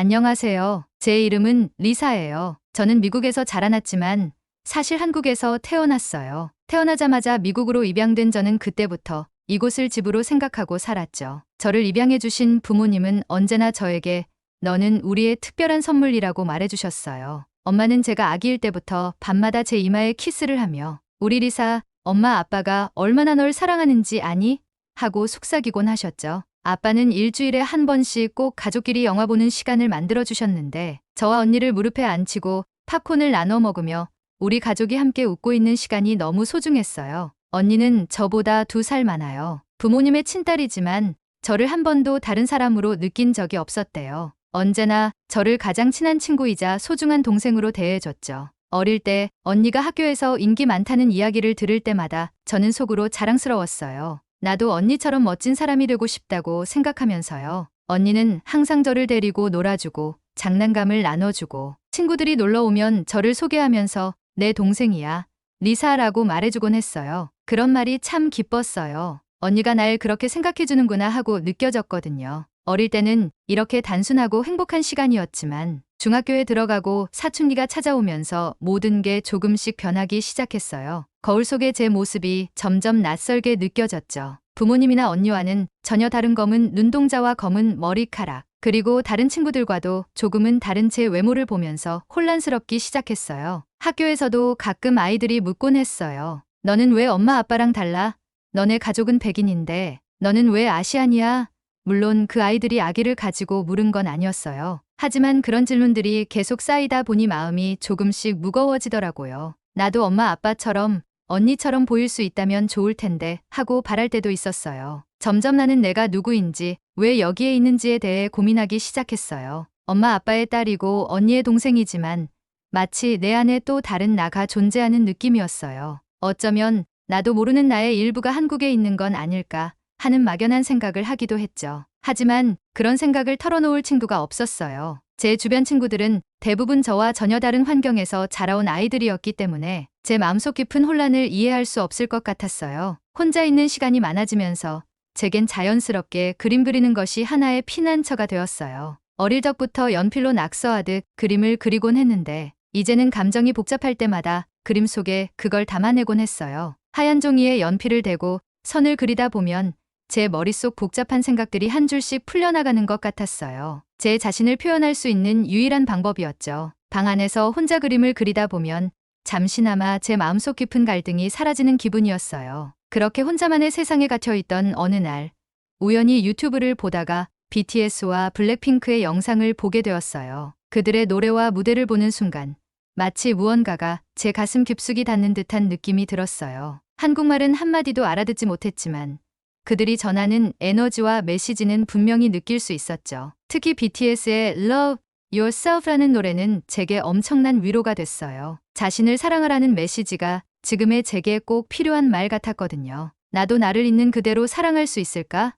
안녕하세요. 제 이름은 리사예요. 저는 미국에서 자라났지만 사실 한국에서 태어났어요. 태어나자마자 미국으로 입양된 저는 그때부터 이곳을 집으로 생각하고 살았죠. 저를 입양해주신 부모님은 언제나 저에게 너는 우리의 특별한 선물이라고 말해주셨어요. 엄마는 제가 아기일 때부터 밤마다 제 이마에 키스를 하며 우리 리사, 엄마 아빠가 얼마나 널 사랑하는지 아니? 하고 속삭이곤 하셨죠. 아빠는 일주일에 한 번씩 꼭 가족끼리 영화 보는 시간을 만들어 주셨는데 저와 언니를 무릎에 앉히고 팝콘을 나눠 먹으며 우리 가족이 함께 웃고 있는 시간이 너무 소중했어요. 언니는 저보다 2살 많아요. 부모님의 친딸이지만 저를 한 번도 다른 사람으로 느낀 적이 없었대요. 언제나 저를 가장 친한 친구이자 소중한 동생으로 대해줬죠. 어릴 때 언니가 학교에서 인기 많다는 이야기를 들을 때마다 저는 속으로 자랑스러웠어요. 나도 언니처럼 멋진 사람이 되고 싶다고 생각하면서요. 언니는 항상 저를 데리고 놀아주고 장난감을 나눠주고 친구들이 놀러 오면 저를 소개하면서 내 동생이야, 리사라고 말해주곤 했어요. 그런 말이 참 기뻤어요. 언니가 날 그렇게 생각해주는구나 하고 느껴졌거든요. 어릴 때는 이렇게 단순하고 행복한 시간이었지만 중학교에 들어가고 사춘기가 찾아오면서 모든 게 조금씩 변하기 시작했어요. 거울 속의 제 모습이 점점 낯설게 느껴졌죠. 부모님이나 언니와는 전혀 다른 검은 눈동자와 검은 머리카락, 그리고 다른 친구들과도 조금은 다른 제 외모를 보면서 혼란스럽기 시작했어요. 학교에서도 가끔 아이들이 묻곤 했어요. 너는 왜 엄마 아빠랑 달라? 너네 가족은 백인인데 너는 왜 아시안이야? 물론 그 아이들이 아기를 가지고 물은 건 아니었어요. 하지만 그런 질문들이 계속 쌓이다 보니 마음이 조금씩 무거워지더라고요. 나도 엄마 아빠처럼 언니처럼 보일 수 있다면 좋을 텐데 하고 바랄 때도 있었어요. 점점 나는 내가 누구인지, 왜 여기에 있는지에 대해 고민하기 시작했어요. 엄마 아빠의 딸이고 언니의 동생이지만 마치 내 안에 또 다른 나가 존재하는 느낌이었어요. 어쩌면 나도 모르는 나의 일부가 한국에 있는 건 아닐까 하는 막연한 생각을 하기도 했죠. 하지만 그런 생각을 털어놓을 친구가 없었어요. 제 주변 친구들은 대부분 저와 전혀 다른 환경에서 자라온 아이들이었기 때문에 제 마음속 깊은 혼란을 이해할 수 없을 것 같았어요. 혼자 있는 시간이 많아지면서 제겐 자연스럽게 그림 그리는 것이 하나의 피난처가 되었어요. 어릴 적부터 연필로 낙서하듯 그림을 그리곤 했는데 이제는 감정이 복잡할 때마다 그림 속에 그걸 담아내곤 했어요. 하얀 종이에 연필을 대고 선을 그리다 보면 제 머릿속 복잡한 생각들이 한 줄씩 풀려나가는 것 같았어요. 제 자신을 표현할 수 있는 유일한 방법이었죠. 방 안에서 혼자 그림을 그리다 보면 잠시나마 제 마음속 깊은 갈등이 사라지는 기분이었어요. 그렇게 혼자만의 세상에 갇혀있던 어느 날 우연히 유튜브를 보다가 BTS와 블랙핑크의 영상을 보게 되었어요. 그들의 노래와 무대를 보는 순간 마치 무언가가 제 가슴 깊숙이 닿는 듯한 느낌이 들었어요. 한국말은 한마디도 알아듣지 못했지만 그들이 전하는 에너지와 메시지는 분명히 느낄 수 있었죠. 특히 BTS의 Love Yourself라는 노래는 제게 엄청난 위로가 됐어요. 자신을 사랑하라는 메시지가 지금의 제게 꼭 필요한 말 같았거든요. 나도 나를 있는 그대로 사랑할 수 있을까?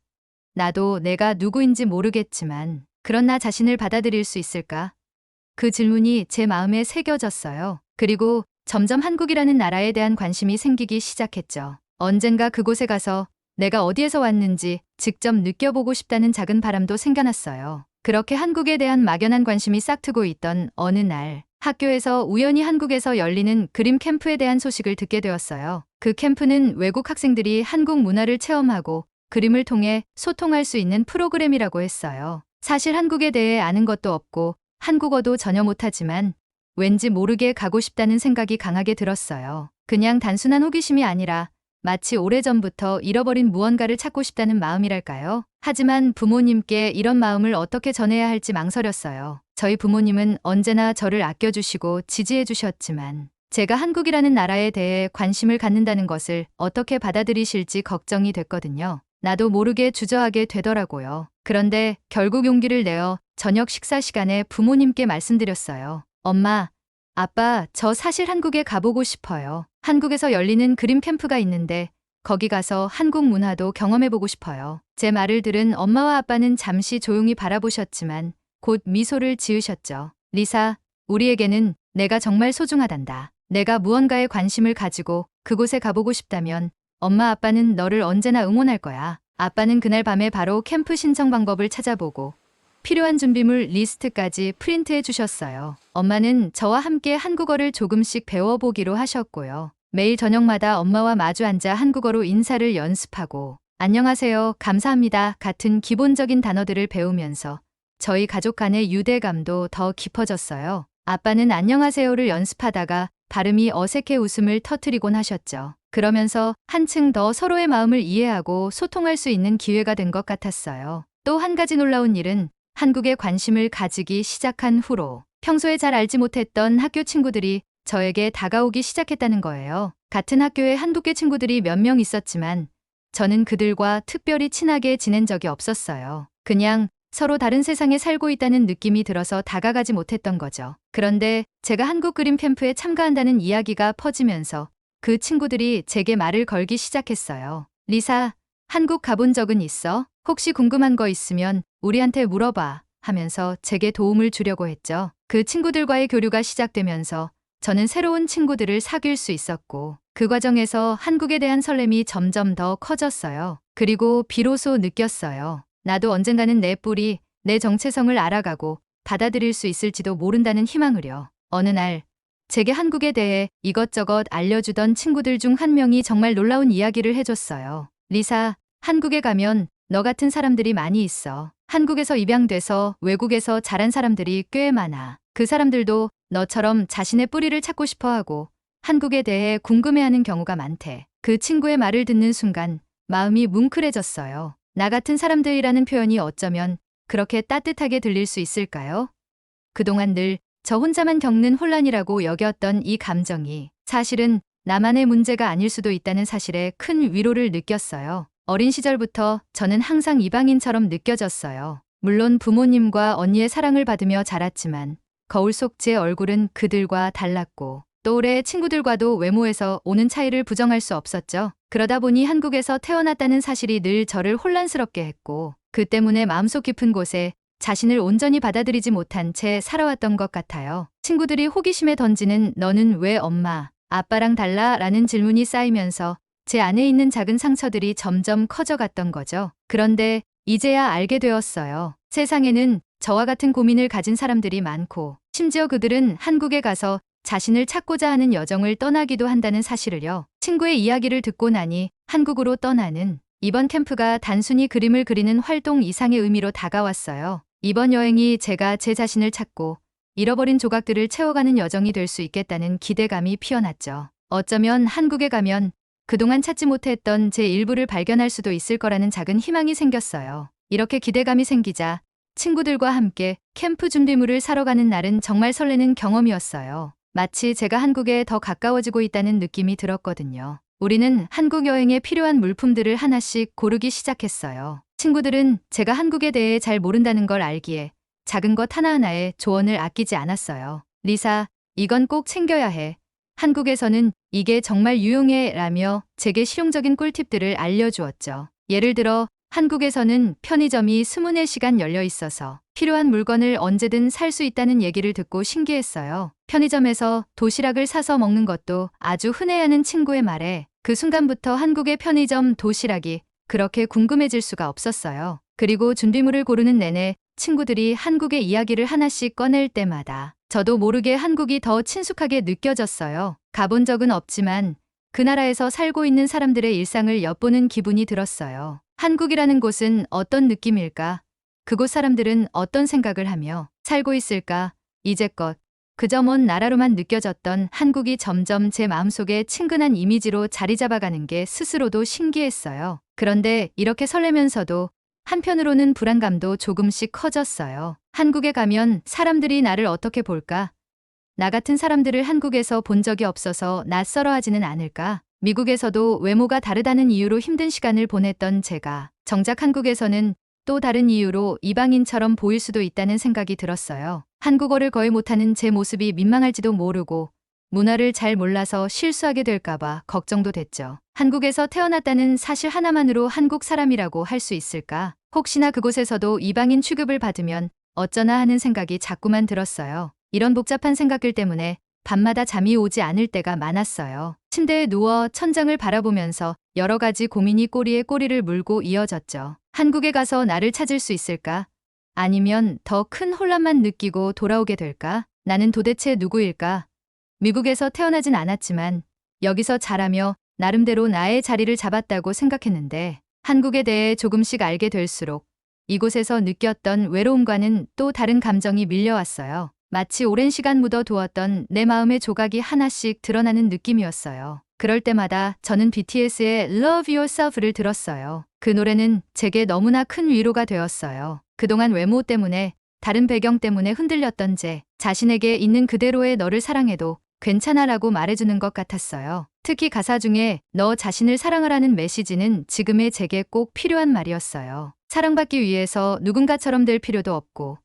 나도 내가 누구인지 모르겠지만 그런 나 자신을 받아들일 수 있을까? 그 질문이 제 마음에 새겨졌어요. 그리고 점점 한국이라는 나라에 대한 관심이 생기기 시작했죠. 언젠가 그곳에 가서 내가 어디에서 왔는지 직접 느껴보고 싶다는 작은 바람도 생겨났어요. 그렇게 한국에 대한 막연한 관심이 싹트고 있던 어느 날 학교에서 우연히 한국에서 열리는 그림 캠프에 대한 소식을 듣게 되었어요. 그 캠프는 외국 학생들이 한국 문화를 체험하고 그림을 통해 소통할 수 있는 프로그램이라고 했어요. 사실 한국에 대해 아는 것도 없고 한국어도 전혀 못하지만 왠지 모르게 가고 싶다는 생각이 강하게 들었어요. 그냥 단순한 호기심이 아니라 마치 오래전부터 잃어버린 무언가를 찾고 싶다는 마음이랄까요? 하지만 부모님께 이런 마음을 어떻게 전해야 할지 망설였어요. 저희 부모님은 언제나 저를 아껴주시고 지지해 주셨지만 제가 한국이라는 나라에 대해 관심을 갖는다는 것을 어떻게 받아들이실지 걱정이 됐거든요. 나도 모르게 주저하게 되더라고요. 그런데 결국 용기를 내어 저녁 식사 시간에 부모님께 말씀드렸어요. 엄마, 아빠, 저 사실 한국에 가보고 싶어요. 한국에서 열리는 그림 캠프가 있는데 거기 가서 한국 문화도 경험해보고 싶어요. 제 말을 들은 엄마와 아빠는 잠시 조용히 바라보셨지만 곧 미소를 지으셨죠. 리사, 우리에게는 내가 정말 소중하단다. 내가 무언가에 관심을 가지고 그곳에 가보고 싶다면 엄마 아빠는 너를 언제나 응원할 거야. 아빠는 그날 밤에 바로 캠프 신청 방법을 찾아보고 필요한 준비물 리스트까지 프린트해 주셨어요. 엄마는 저와 함께 한국어를 조금씩 배워보기로 하셨고요. 매일 저녁마다 엄마와 마주 앉아 한국어로 인사를 연습하고 안녕하세요, 감사합니다 같은 기본적인 단어들을 배우면서 저희 가족 간의 유대감도 더 깊어졌어요. 아빠는 안녕하세요를 연습하다가 발음이 어색해 웃음을 터뜨리곤 하셨죠. 그러면서 한층 더 서로의 마음을 이해하고 소통할 수 있는 기회가 된 것 같았어요. 또 한 가지 놀라운 일은 한국에 관심을 가지기 시작한 후로 평소에 잘 알지 못했던 학교 친구들이 저에게 다가오기 시작했다는 거예요. 같은 학교에 한국계 친구들이 몇 명 있었지만 저는 그들과 특별히 친하게 지낸 적이 없었어요. 그냥 서로 다른 세상에 살고 있다는 느낌이 들어서 다가가지 못했던 거죠. 그런데 제가 한국 그림 캠프에 참가한다는 이야기가 퍼지면서 그 친구들이 제게 말을 걸기 시작했어요. 리사, 한국 가본 적은 있어? 혹시 궁금한 거 있으면 우리한테 물어봐 하면서 제게 도움을 주려고 했죠. 그 친구들과의 교류가 시작되면서 저는 새로운 친구들을 사귈 수 있었고 그 과정에서 한국에 대한 설렘이 점점 더 커졌어요. 그리고 비로소 느꼈어요. 나도 언젠가는 내 뿌리, 내 정체성을 알아가고 받아들일 수 있을지도 모른다는 희망을요. 어느 날 제게 한국에 대해 이것저것 알려주던 친구들 중 한 명이 정말 놀라운 이야기를 해줬어요. 리사, 한국에 가면 너 같은 사람들이 많이 있어. 한국에서 입양돼서 외국에서 자란 사람들이 꽤 많아. 그 사람들도 너처럼 자신의 뿌리를 찾고 싶어하고 한국에 대해 궁금해하는 경우가 많대. 그 친구의 말을 듣는 순간 마음이 뭉클해졌어요. 나 같은 사람들이라는 표현이 어쩌면 그렇게 따뜻하게 들릴 수 있을까요? 그동안 늘 저 혼자만 겪는 혼란이라고 여겼던 이 감정이 사실은 나만의 문제가 아닐 수도 있다는 사실에 큰 위로를 느꼈어요. 어린 시절부터 저는 항상 이방인처럼 느껴졌어요. 물론 부모님과 언니의 사랑을 받으며 자랐지만 거울 속 제 얼굴은 그들과 달랐고 또래 친구들과도 외모에서 오는 차이를 부정할 수 없었죠. 그러다 보니 한국에서 태어났다는 사실이 늘 저를 혼란스럽게 했고 그 때문에 마음속 깊은 곳에 자신을 온전히 받아들이지 못한 채 살아왔던 것 같아요. 친구들이 호기심에 던지는 너는 왜 엄마, 아빠랑 달라? 라는 질문이 쌓이면서 제 안에 있는 작은 상처들이 점점 커져갔던 거죠. 그런데 이제야 알게 되었어요. 세상에는 저와 같은 고민을 가진 사람들이 많고 심지어 그들은 한국에 가서 자신을 찾고자 하는 여정을 떠나기도 한다는 사실을요. 친구의 이야기를 듣고 나니 한국으로 떠나는 이번 캠프가 단순히 그림을 그리는 활동 이상의 의미로 다가왔어요. 이번 여행이 제가 제 자신을 찾고 잃어버린 조각들을 채워가는 여정이 될 수 있겠다는 기대감이 피어났죠. 어쩌면 한국에 가면 그동안 찾지 못했던 제 일부를 발견할 수도 있을 거라는 작은 희망이 생겼어요. 이렇게 기대감이 생기자 친구들과 함께 캠프 준비물을 사러 가는 날은 정말 설레는 경험이었어요. 마치 제가 한국에 더 가까워지고 있다는 느낌이 들었거든요. 우리는 한국 여행에 필요한 물품들을 하나씩 고르기 시작했어요. 친구들은 제가 한국에 대해 잘 모른다는 걸 알기에 작은 것 하나하나에 조언을 아끼지 않았어요. 리사, 이건 꼭 챙겨야 해. 한국에서는 이게 정말 유용해 라며 제게 실용적인 꿀팁들을 알려주었죠. 예를 들어 한국에서는 편의점이 24시간 열려 있어서 필요한 물건을 언제든 살 수 있다는 얘기를 듣고 신기했어요. 편의점에서 도시락을 사서 먹는 것도 아주 흔해하는 친구의 말에 그 순간부터 한국의 편의점 도시락이 그렇게 궁금해질 수가 없었어요. 그리고 준비물을 고르는 내내 친구들이 한국의 이야기를 하나씩 꺼낼 때마다 저도 모르게 한국이 더 친숙하게 느껴졌어요. 가본 적은 없지만 그 나라에서 살고 있는 사람들의 일상을 엿보는 기분이 들었어요. 한국이라는 곳은 어떤 느낌일까? 그곳 사람들은 어떤 생각을 하며 살고 있을까? 이제껏 그저 먼 나라로만 느껴졌던 한국이 점점 제 마음속에 친근한 이미지로 자리 잡아가는 게 스스로도 신기했어요. 그런데 이렇게 설레면서도 한편으로는 불안감도 조금씩 커졌어요. 한국에 가면 사람들이 나를 어떻게 볼까? 나 같은 사람들을 한국에서 본 적이 없어서 낯설어하지는 않을까? 미국에서도 외모가 다르다는 이유로 힘든 시간을 보냈던 제가 정작 한국에서는 또 다른 이유로 이방인처럼 보일 수도 있다는 생각이 들었어요. 한국어를 거의 못하는 제 모습이 민망할지도 모르고 문화를 잘 몰라서 실수하게 될까봐 걱정도 됐죠. 한국에서 태어났다는 사실 하나만으로 한국 사람이라고 할 수 있을까? 혹시나 그곳에서도 이방인 취급을 받으면 어쩌나 하는 생각이 자꾸만 들었어요. 이런 복잡한 생각들 때문에 밤마다 잠이 오지 않을 때가 많았어요. 침대에 누워 천장을 바라보면서 여러 가지 고민이 꼬리에 꼬리를 물고 이어졌죠. 한국에 가서 나를 찾을 수 있을까? 아니면 더 큰 혼란만 느끼고 돌아오게 될까? 나는 도대체 누구일까? 미국에서 태어나진 않았지만 여기서 자라며 나름대로 나의 자리를 잡았다고 생각했는데 한국에 대해 조금씩 알게 될수록 이곳에서 느꼈던 외로움과는 또 다른 감정이 밀려왔어요. 마치 오랜 시간 묻어두었던 내 마음의 조각이 하나씩 드러나는 느낌이었어요. 그럴 때마다 저는 BTS의 Love Yourself를 들었어요. 그 노래는 제게 너무나 큰 위로가 되었어요. 그동안 외모 때문에 다른 배경 때문에 흔들렸던 제 자신에게 있는 그대로의 너를 사랑해도 괜찮아라고 말해주는 것 같았어요. 특히 가사 중에 너 자신을 사랑하라는 메시지는 지금의 제게 꼭 필요한 말이었어요. 사랑받기 위해서 누군가처럼 될 필요도 없고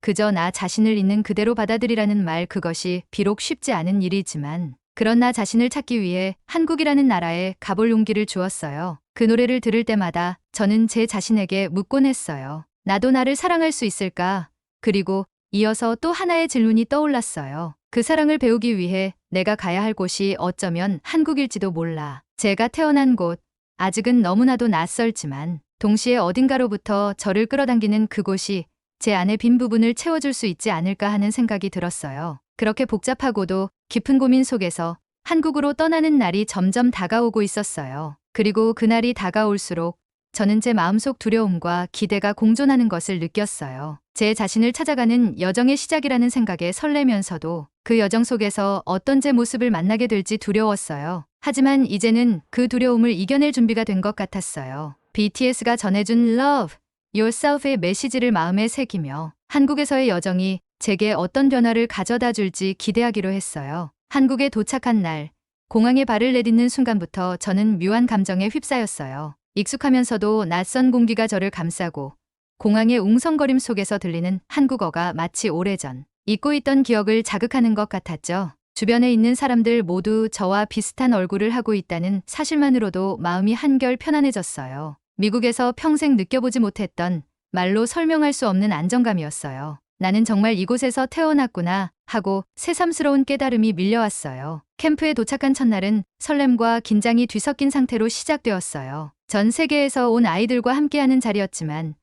그저 나 자신을 있는 그대로 받아들이라는 말, 그것이 비록 쉽지 않은 일이지만 그런 나 자신을 찾기 위해 한국이라는 나라에 가볼 용기를 주었어요. 그 노래를 들을 때마다 저는 제 자신에게 묻곤 했어요. 나도 나를 사랑할 수 있을까? 그리고 이어서 또 하나의 질문이 떠올랐어요. 그 사랑을 배우기 위해 내가 가야 할 곳이 어쩌면 한국일지도 몰라. 제가 태어난 곳, 아직은 너무나도 낯설지만 동시에 어딘가로부터 저를 끌어당기는 그곳이 제 안의 빈 부분을 채워줄 수 있지 않을까 하는 생각이 들었어요. 그렇게 복잡하고도 깊은 고민 속에서 한국으로 떠나는 날이 점점 다가오고 있었어요. 그리고 그날이 다가올수록 저는 제 마음속 두려움과 기대가 공존하는 것을 느꼈어요. 제 자신을 찾아가는 여정의 시작이라는 생각에 설레면서도 그 여정 속에서 어떤 제 모습을 만나게 될지 두려웠어요. 하지만 이제는 그 두려움을 이겨낼 준비가 된 것 같았어요. BTS가 전해준 Love Yourself의 메시지를 마음에 새기며 한국에서의 여정이 제게 어떤 변화를 가져다 줄지 기대하기로 했어요. 한국에 도착한 날, 공항에 발을 내딛는 순간부터 저는 묘한 감정에 휩싸였어요. 익숙하면서도 낯선 공기가 저를 감싸고 공항의 웅성거림 속에서 들리는 한국어가 마치 오래전 잊고 있던 기억을 자극하는 것 같았죠. 주변에 있는 사람들 모두 저와 비슷한 얼굴을 하고 있다는 사실만으로도 마음이 한결 편안해졌어요. 미국에서 평생 느껴보지 못했던 말로 설명할 수 없는 안정감이었어요. 나는 정말 이곳에서 태어났구나 하고 새삼스러운 깨달음이 밀려왔어요. 캠프에 도착한 첫날은 설렘과 긴장이 뒤섞인 상태로 시작되었어요. 전 세계에서 온 아이들과 함께하는 자리였지만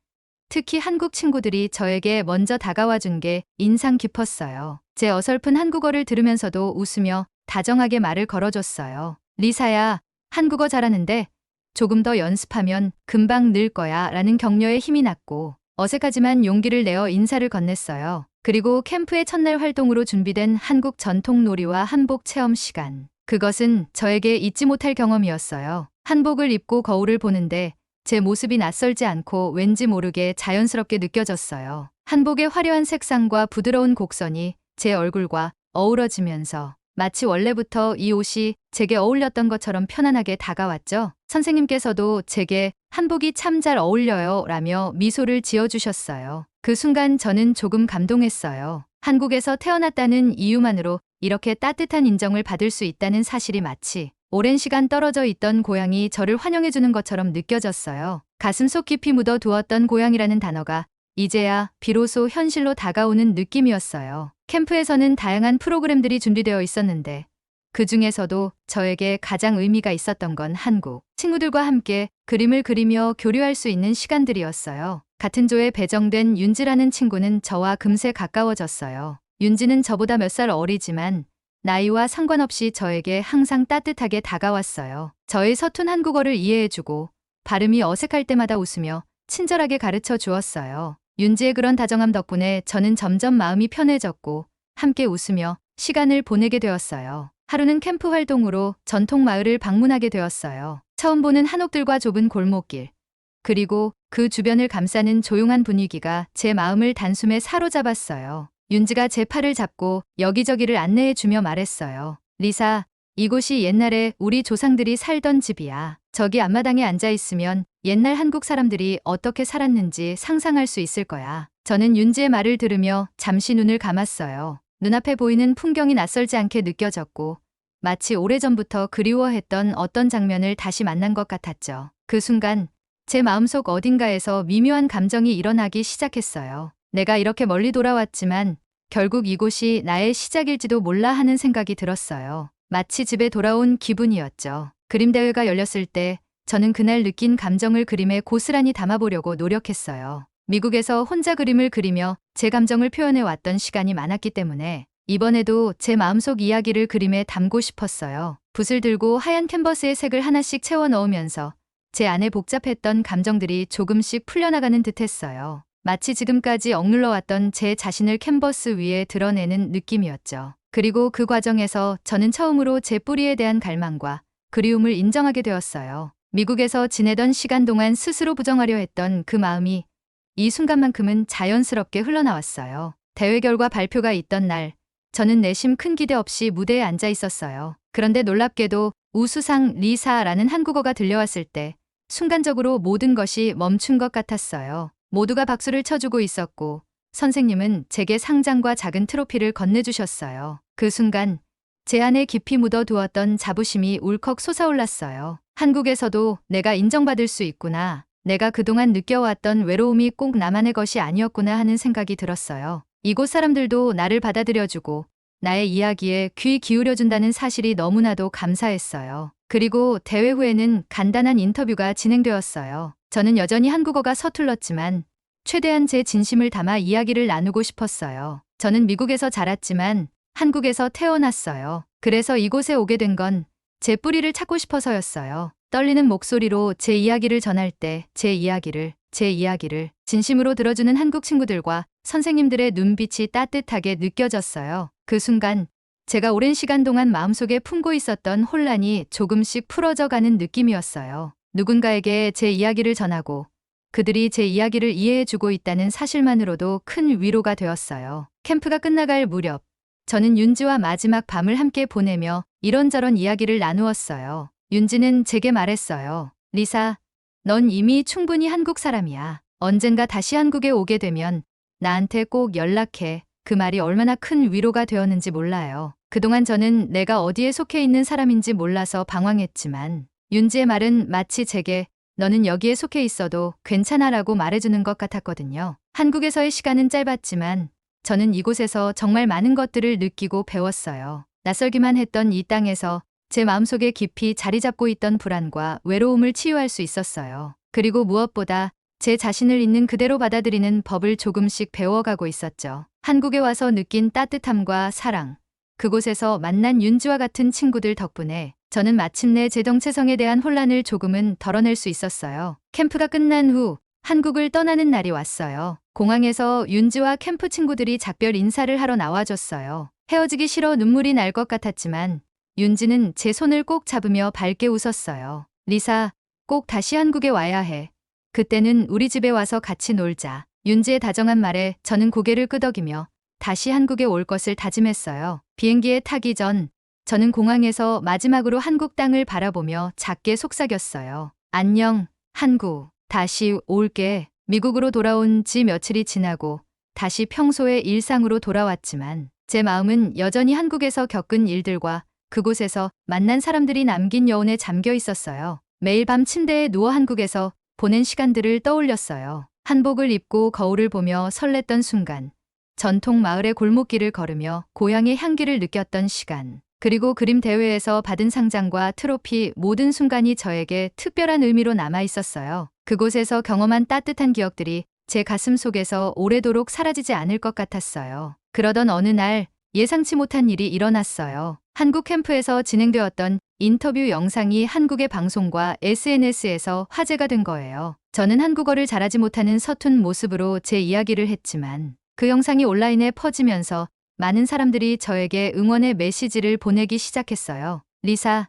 특히 한국 친구들이 저에게 먼저 다가와 준 게 인상 깊었어요. 제 어설픈 한국어를 들으면서도 웃으며 다정하게 말을 걸어줬어요. 리사야, 한국어 잘하는데 조금 더 연습하면 금방 늘 거야 라는 격려에 힘이 났고 어색하지만 용기를 내어 인사를 건넸어요. 그리고 캠프의 첫날 활동으로 준비된 한국 전통 놀이와 한복 체험 시간. 그것은 저에게 잊지 못할 경험이었어요. 한복을 입고 거울을 보는데 제 모습이 낯설지 않고 왠지 모르게 자연스럽게 느껴졌어요. 한복의 화려한 색상과 부드러운 곡선이 제 얼굴과 어우러지면서 마치 원래부터 이 옷이 제게 어울렸던 것처럼 편안하게 다가왔죠. 선생님께서도 제게 한복이 참 잘 어울려요 라며 미소를 지어주셨어요. 그 순간 저는 조금 감동했어요. 한국에서 태어났다는 이유만으로 이렇게 따뜻한 인정을 받을 수 있다는 사실이 마치 오랜 시간 떨어져 있던 고향이 저를 환영해주는 것처럼 느껴졌어요. 가슴속 깊이 묻어두었던 고향이라는 단어가 이제야 비로소 현실로 다가오는 느낌이었어요. 캠프에서는 다양한 프로그램들이 준비되어 있었는데 그 중에서도 저에게 가장 의미가 있었던 건 한국 친구들과 함께 그림을 그리며 교류할 수 있는 시간들이었어요. 같은 조에 배정된 윤지라는 친구는 저와 금세 가까워졌어요. 윤지는 저보다 몇 살 어리지만 나이와 상관없이 저에게 항상 따뜻하게 다가왔어요. 저의 서툰 한국어를 이해해주고 발음이 어색할 때마다 웃으며 친절하게 가르쳐 주었어요. 윤지의 그런 다정함 덕분에 저는 점점 마음이 편해졌고 함께 웃으며 시간을 보내게 되었어요. 하루는 캠프 활동으로 전통 마을을 방문하게 되었어요. 처음 보는 한옥들과 좁은 골목길, 그리고 그 주변을 감싸는 조용한 분위기가 제 마음을 단숨에 사로잡았어요. 윤지가 제 팔을 잡고 여기저기를 안내해 주며 말했어요. 리사, 이곳이 옛날에 우리 조상들이 살던 집이야. 저기 앞마당에 앉아 있으면 옛날 한국 사람들이 어떻게 살았는지 상상할 수 있을 거야. 저는 윤지의 말을 들으며 잠시 눈을 감았어요. 눈앞에 보이는 풍경이 낯설지 않게 느껴졌고 마치 오래전부터 그리워했던 어떤 장면을 다시 만난 것 같았죠. 그 순간 제 마음속 어딘가에서 미묘한 감정이 일어나기 시작했어요. 내가 이렇게 멀리 돌아왔지만 결국 이곳이 나의 시작일지도 몰라 하는 생각이 들었어요. 마치 집에 돌아온 기분이었죠. 그림 대회가 열렸을 때 저는 그날 느낀 감정을 그림에 고스란히 담아보려고 노력했어요. 미국에서 혼자 그림을 그리며 제 감정을 표현해 왔던 시간이 많았기 때문에 이번에도 제 마음속 이야기를 그림에 담고 싶었어요. 붓을 들고 하얀 캔버스에 색을 하나씩 채워 넣으면서 제 안에 복잡했던 감정들이 조금씩 풀려나가는 듯했어요. 마치 지금까지 억눌러왔던 제 자신을 캔버스 위에 드러내는 느낌이었죠. 그리고 그 과정에서 저는 처음으로 제 뿌리에 대한 갈망과 그리움을 인정하게 되었어요. 미국에서 지내던 시간 동안 스스로 부정하려 했던 그 마음이 이 순간만큼은 자연스럽게 흘러나왔어요. 대회 결과 발표가 있던 날, 저는 내심 큰 기대 없이 무대에 앉아 있었어요. 그런데 놀랍게도 우수상 리사라는 한국어가 들려왔을 때 순간적으로 모든 것이 멈춘 것 같았어요. 모두가 박수를 쳐주고 있었고 선생님은 제게 상장과 작은 트로피를 건네주셨어요. 그 순간 제 안에 깊이 묻어두었던 자부심이 울컥 솟아올랐어요. 한국에서도 내가 인정받을 수 있구나. 내가 그동안 느껴왔던 외로움이 꼭 나만의 것이 아니었구나 하는 생각이 들었어요. 이곳 사람들도 나를 받아들여주고 나의 이야기에 귀 기울여준다는 사실이 너무나도 감사했어요. 그리고 대회 후에는 간단한 인터뷰가 진행되었어요. 저는 여전히 한국어가 서툴렀지만 최대한 제 진심을 담아 이야기를 나누고 싶었어요. 저는 미국에서 자랐지만 한국에서 태어났어요. 그래서 이곳에 오게 된 건 제 뿌리를 찾고 싶어서였어요. 떨리는 목소리로 제 이야기를 전할 때 제 이야기를 진심으로 들어주는 한국 친구들과 선생님들의 눈빛이 따뜻하게 느껴졌어요. 그 순간 제가 오랜 시간 동안 마음속에 품고 있었던 혼란이 조금씩 풀어져가는 느낌이었어요. 누군가에게 제 이야기를 전하고 그들이 제 이야기를 이해해주고 있다는 사실만으로도 큰 위로가 되었어요. 캠프가 끝나갈 무렵 저는 윤지와 마지막 밤을 함께 보내며 이런저런 이야기를 나누었어요. 윤지는 제게 말했어요. 리사, 넌 이미 충분히 한국 사람이야. 언젠가 다시 한국에 오게 되면 나한테 꼭 연락해. 그 말이 얼마나 큰 위로가 되었는지 몰라요. 그동안 저는 내가 어디에 속해 있는 사람인지 몰라서 방황했지만 윤지의 말은 마치 제게 너는 여기에 속해 있어도 괜찮아라고 말해주는 것 같았거든요. 한국에서의 시간은 짧았지만 저는 이곳에서 정말 많은 것들을 느끼고 배웠어요. 낯설기만 했던 이 땅에서 제 마음속에 깊이 자리 잡고 있던 불안과 외로움을 치유할 수 있었어요. 그리고 무엇보다 제 자신을 있는 그대로 받아들이는 법을 조금씩 배워가고 있었죠. 한국에 와서 느낀 따뜻함과 사랑, 그곳에서 만난 윤지와 같은 친구들 덕분에 저는 마침내 제 정체성에 대한 혼란을 조금은 덜어낼 수 있었어요. 캠프가 끝난 후 한국을 떠나는 날이 왔어요. 공항에서 윤지와 캠프 친구들이 작별 인사를 하러 나와줬어요. 헤어지기 싫어 눈물이 날 것 같았지만 윤지는 제 손을 꼭 잡으며 밝게 웃었어요. 리사, 꼭 다시 한국에 와야 해. 그때는 우리 집에 와서 같이 놀자. 윤지의 다정한 말에 저는 고개를 끄덕이며 다시 한국에 올 것을 다짐했어요. 비행기에 타기 전 저는 공항에서 마지막으로 한국 땅을 바라보며 작게 속삭였어요. 안녕, 한국. 다시 올게. 미국으로 돌아온 지 며칠이 지나고 다시 평소의 일상으로 돌아왔지만 제 마음은 여전히 한국에서 겪은 일들과 그곳에서 만난 사람들이 남긴 여운에 잠겨 있었어요. 매일 밤 침대에 누워 한국에서 보낸 시간들을 떠올렸어요. 한복을 입고 거울을 보며 설렜던 순간, 전통 마을의 골목길을 걸으며 고향의 향기를 느꼈던 시간, 그리고 그림 대회에서 받은 상장과 트로피 모든 순간이 저에게 특별한 의미로 남아 있었어요. 그곳에서 경험한 따뜻한 기억들이 제 가슴 속에서 오래도록 사라지지 않을 것 같았어요. 그러던 어느 날 예상치 못한 일이 일어났어요. 한국 캠프에서 진행되었던 인터뷰 영상이 한국의 방송과 SNS에서 화제가 된 거예요. 저는 한국어를 잘하지 못하는 서툰 모습으로 제 이야기를 했지만 그 영상이 온라인에 퍼지면서 많은 사람들이 저에게 응원의 메시지를 보내기 시작했어요. 리사,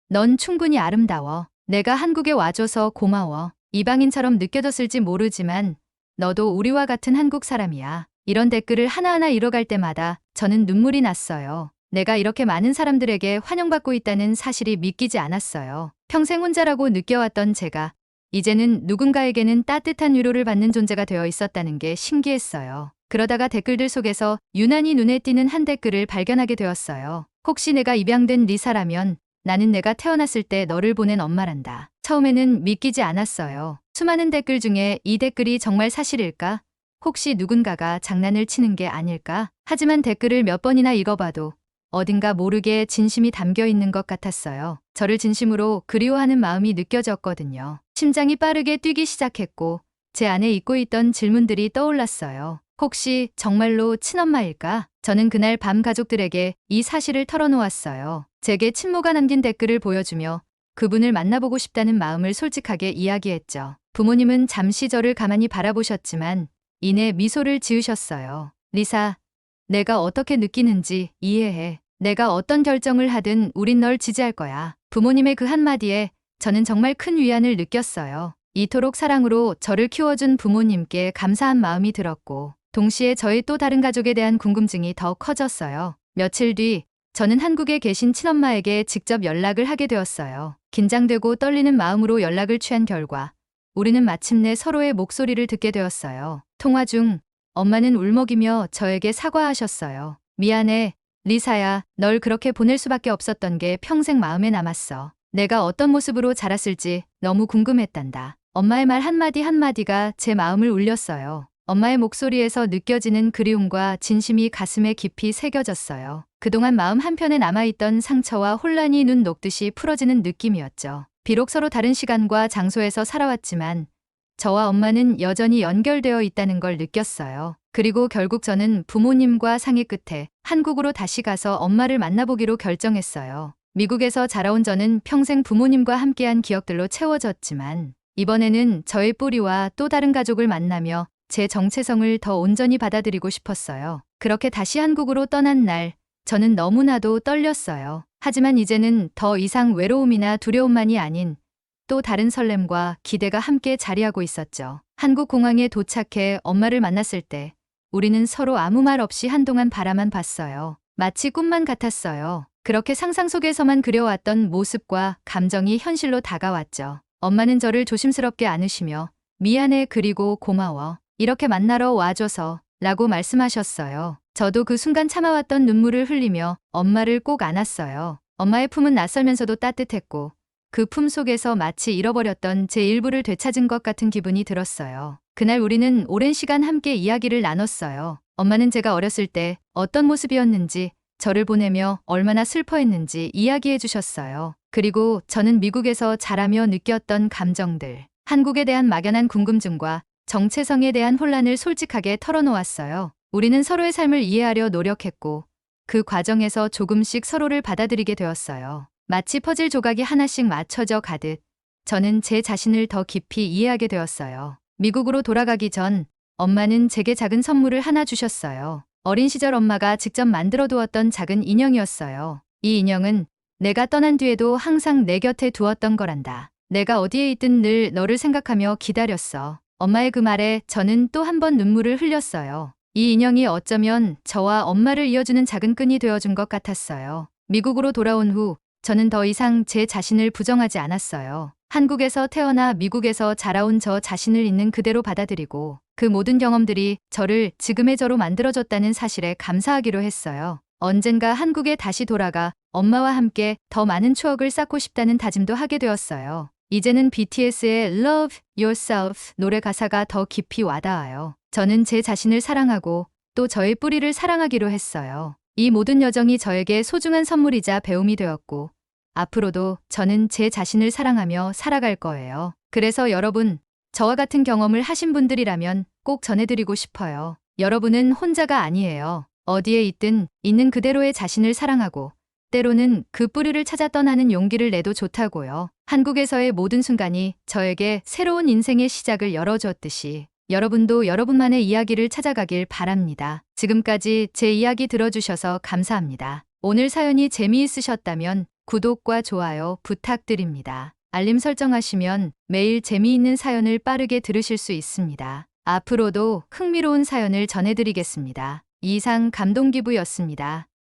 넌 충분히 아름다워. 내가 한국에 와줘서 고마워. 이방인처럼 느껴졌을지 모르지만 너도 우리와 같은 한국 사람이야. 이런 댓글을 하나하나 읽어갈 때마다 저는 눈물이 났어요. 내가 이렇게 많은 사람들에게 환영받고 있다는 사실이 믿기지 않았어요. 평생 혼자라고 느껴왔던 제가 이제는 누군가에게는 따뜻한 위로를 받는 존재가 되어 있었다는 게 신기했어요. 그러다가 댓글들 속에서 유난히 눈에 띄는 한 댓글을 발견하게 되었어요. 혹시 내가 입양된 리사라면 나는 내가 태어났을 때 너를 보낸 엄마란다. 처음에는 믿기지 않았어요. 수많은 댓글 중에 이 댓글이 정말 사실일까? 혹시 누군가가 장난을 치는 게 아닐까? 하지만 댓글을 몇 번이나 읽어봐도 어딘가 모르게 진심이 담겨 있는 것 같았어요. 저를 진심으로 그리워하는 마음이 느껴졌거든요. 심장이 빠르게 뛰기 시작했고 제 안에 잊고 있던 질문들이 떠올랐어요. 혹시 정말로 친엄마일까? 저는 그날 밤 가족들에게 이 사실을 털어놓았어요. 제게 친모가 남긴 댓글을 보여주며 그분을 만나보고 싶다는 마음을 솔직하게 이야기했죠. 부모님은 잠시 저를 가만히 바라보셨지만 이내 미소를 지으셨어요. 리사, 내가 어떻게 느끼는지 이해해. 내가 어떤 결정을 하든 우린 널 지지할 거야. 부모님의 그 한마디에 저는 정말 큰 위안을 느꼈어요. 이토록 사랑으로 저를 키워준 부모님께 감사한 마음이 들었고 동시에 저희 또 다른 가족에 대한 궁금증이 더 커졌어요. 며칠 뒤 저는 한국에 계신 친엄마에게 직접 연락을 하게 되었어요. 긴장되고 떨리는 마음으로 연락을 취한 결과 우리는 마침내 서로의 목소리를 듣게 되었어요. 통화 중 엄마는 울먹이며 저에게 사과하셨어요. 미안해, 리사야. 널 그렇게 보낼 수밖에 없었던 게 평생 마음에 남았어. 내가 어떤 모습으로 자랐을지 너무 궁금했단다. 엄마의 말 한마디 한마디가 제 마음을 울렸어요. 엄마의 목소리에서 느껴지는 그리움과 진심이 가슴에 깊이 새겨졌어요. 그동안 마음 한편에 남아있던 상처와 혼란이 눈 녹듯이 풀어지는 느낌이었죠. 비록 서로 다른 시간과 장소에서 살아왔지만 저와 엄마는 여전히 연결되어 있다는 걸 느꼈어요. 그리고 결국 저는 부모님과 상의 끝에 한국으로 다시 가서 엄마를 만나보기로 결정했어요. 미국에서 자라온 저는 평생 부모님과 함께한 기억들로 채워졌지만 이번에는 저의 뿌리와 또 다른 가족을 만나며 제 정체성을 더 온전히 받아들이고 싶었어요. 그렇게 다시 한국으로 떠난 날, 저는 너무나도 떨렸어요. 하지만 이제는 더 이상 외로움이나 두려움만이 아닌 또 다른 설렘과 기대가 함께 자리하고 있었죠. 한국 공항에 도착해 엄마를 만났을 때 우리는 서로 아무 말 없이 한동안 바라만 봤어요. 마치 꿈만 같았어요. 그렇게 상상 속에서만 그려왔던 모습과 감정이 현실로 다가왔죠. 엄마는 저를 조심스럽게 안으시며 미안해 그리고 고마워. 이렇게 만나러 와줘서 라고 말씀하셨어요. 저도 그 순간 참아왔던 눈물을 흘리며 엄마를 꼭 안았어요. 엄마의 품은 낯설면서도 따뜻했고 그 품 속에서 마치 잃어버렸던 제 일부를 되찾은 것 같은 기분이 들었어요. 그날 우리는 오랜 시간 함께 이야기를 나눴어요. 엄마는 제가 어렸을 때 어떤 모습이었는지 저를 보내며 얼마나 슬퍼했는지 이야기해 주셨어요. 그리고 저는 미국에서 자라며 느꼈던 감정들, 한국에 대한 막연한 궁금증과 정체성에 대한 혼란을 솔직하게 털어놓았어요. 우리는 서로의 삶을 이해하려 노력했고 그 과정에서 조금씩 서로를 받아들이게 되었어요. 마치 퍼즐 조각이 하나씩 맞춰져 가듯 저는 제 자신을 더 깊이 이해하게 되었어요. 미국으로 돌아가기 전 엄마는 제게 작은 선물을 하나 주셨어요. 어린 시절 엄마가 직접 만들어 두었던 작은 인형이었어요. 이 인형은 내가 떠난 뒤에도 항상 내 곁에 두었던 거란다. 내가 어디에 있든 늘 너를 생각하며 기다렸어. 엄마의 그 말에 저는 또 한 번 눈물을 흘렸어요. 이 인형이 어쩌면 저와 엄마를 이어주는 작은 끈이 되어준 것 같았어요. 미국으로 돌아온 후 저는 더 이상 제 자신을 부정하지 않았어요. 한국에서 태어나 미국에서 자라온 저 자신을 있는 그대로 받아들이고 그 모든 경험들이 저를 지금의 저로 만들어줬다는 사실에 감사하기로 했어요. 언젠가 한국에 다시 돌아가 엄마와 함께 더 많은 추억을 쌓고 싶다는 다짐도 하게 되었어요. 이제는 BTS의 Love Yourself 노래 가사가 더 깊이 와닿아요. 저는 제 자신을 사랑하고 또 저의 뿌리를 사랑하기로 했어요. 이 모든 여정이 저에게 소중한 선물이자 배움이 되었고 앞으로도 저는 제 자신을 사랑하며 살아갈 거예요. 그래서 여러분, 저와 같은 경험을 하신 분들이라면 꼭 전해드리고 싶어요. 여러분은 혼자가 아니에요. 어디에 있든 있는 그대로의 자신을 사랑하고 때로는 그 뿌리를 찾아 떠나는 용기를 내도 좋다고요. 한국에서의 모든 순간이 저에게 새로운 인생의 시작을 열어주었듯이 여러분도 여러분만의 이야기를 찾아가길 바랍니다. 지금까지 제 이야기 들어주셔서 감사합니다. 오늘 사연이 재미있으셨다면 구독과 좋아요 부탁드립니다. 알림 설정하시면 매일 재미있는 사연을 빠르게 들으실 수 있습니다. 앞으로도 흥미로운 사연을 전해드리겠습니다. 이상 감동기부였습니다.